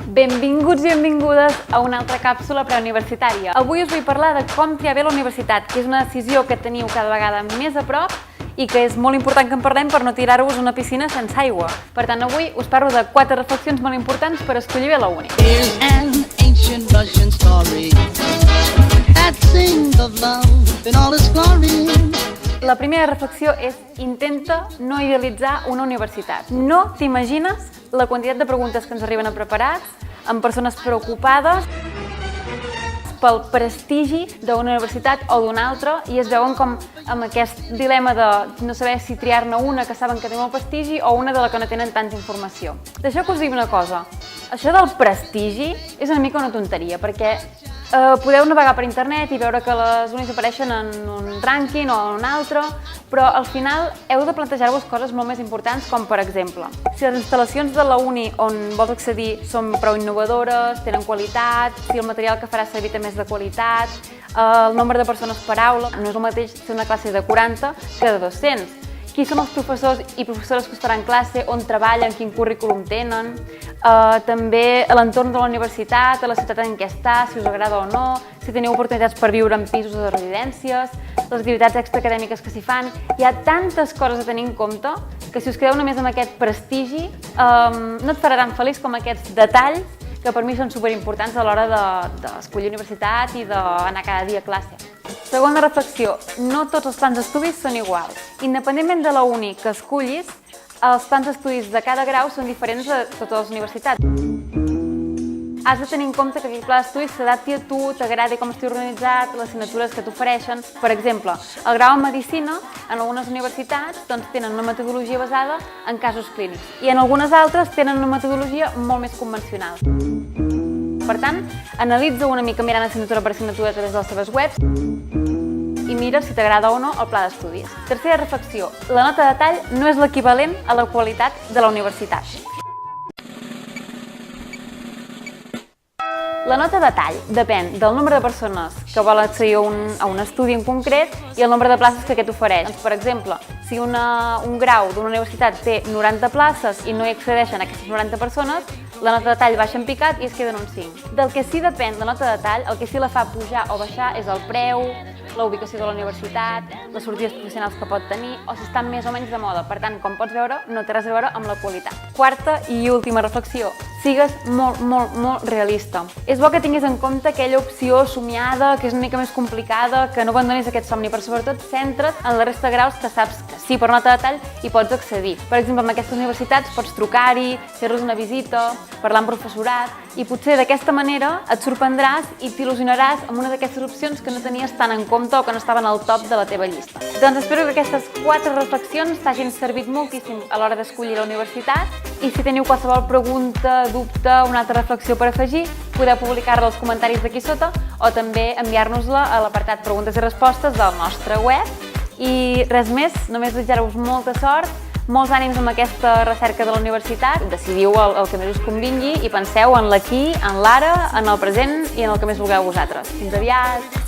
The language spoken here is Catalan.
Benvinguts i benvingudes a una altra càpsula preuniversitària. Avui us vull parlar de com triar bé la universitat, que és una decisió que teniu cada vegada més a prop i que és molt important que en parlem per no tirar-vos a una piscina sense aigua. Per tant, avui us parlo de 4 reflexions molt importants per escollir bé la uni. Here's an ancient Russian story that sings of love in all its glory. La primera reflexió és: intenta no idealitzar una universitat. No t'imagines la quantitat de preguntes que ens arriben a preparats, amb persones preocupades pel prestigi d'una universitat o d'una altra i es veuen com amb aquest dilema de no saber si triar-ne una que saben que té molt prestigi o una de la que no tenen tanta informació. Deixeu que us digui una cosa, això del prestigi és una mica una tonteria, perquè podeu navegar per internet i veure que les unis apareixen en un rànquing o en un altre, però al final heu de plantejar-vos coses molt més importants, com per exemple, si les instal·lacions de la uni on vols accedir són prou innovadores, tenen qualitat, si el material que faràs servir també és de qualitat, el nombre de persones per aula, no és el mateix ser una classe de 40 que de 200. Qui són els professors i professores que estaran en classe, on treballen, quin currículum tenen, també l'entorn de la universitat, a la ciutat en què està, si us agrada o no, si teniu oportunitats per viure en pisos o de residències, les activitats extraacadèmiques que s'hi fan. Hi ha tantes coses a tenir en compte que si us quedeu només amb aquest prestigi no et farà tan feliç com aquests detalls que per mi són superimportants a l'hora d'escollir universitat i d'anar cada dia a classe. Segona reflexió, no tots els plans d'estudis són iguals. Independentment de la uni que escollis, els plans d'estudis de cada grau són diferents a totes les universitats. Has de tenir en compte que aquest pla d'estudis s'adapti a tu, t'agradi com estigui organitzat, les assignatures que t'ofereixen. Per exemple, el grau en Medicina, en algunes universitats, tenen una metodologia basada en casos clínics i en algunes altres tenen una metodologia molt més convencional. Per tant, analitza una mica mirant assignatura per assignatura a través de les seves webs i mira si t'agrada o no el pla d'estudis. Tercera reflexió, la nota de tall no és l'equivalent a la qualitat de la universitat. La nota de tall depèn del nombre de persones que volen accedir a un estudi en concret i el nombre de places que aquest ofereix. Per exemple, si un grau d'una universitat té 90 places i no hi accedeixen aquestes 90 persones, la nota de tall baixa en picat i es queda en un 5. Del que sí depèn la nota de tall, el que sí la fa pujar o baixar és el preu, la ubicació de la universitat, les sortides professionals que pot tenir o si estan més o menys de moda. Per tant, com pots veure, no té res a veure amb la qualitat. Quarta i última reflexió, sigues molt realista. És bo que tinguis en compte aquella opció somiada, que és una mica més complicada, que no abandonis aquest somni, però sobretot centra't en la resta de graus que saps que sí, per nota de tall hi pots accedir. Per exemple, en aquestes universitats pots trucar-hi, fer-los una visita, parlar amb professorat i potser d'aquesta manera et sorprendràs i t'il·lusionaràs amb una d'aquestes opcions que no tenies tan en compte o que no estaven al top de la teva llista. Doncs espero que aquestes 4 reflexions t'hagin servit moltíssim a l'hora d'escollir la universitat i si teniu qualsevol pregunta, dubte, una altra reflexió per afegir, podeu publicar-la als comentaris d'aquí sota o també enviar-nos-la a l'apartat preguntes i respostes del nostre web. I res més, només desitjar-vos molta sort, molts ànims amb aquesta recerca de la universitat, decidiu el que més us convingui i penseu en l'aquí, en l'ara, en el present i en el que més vulgueu vosaltres. Fins aviat!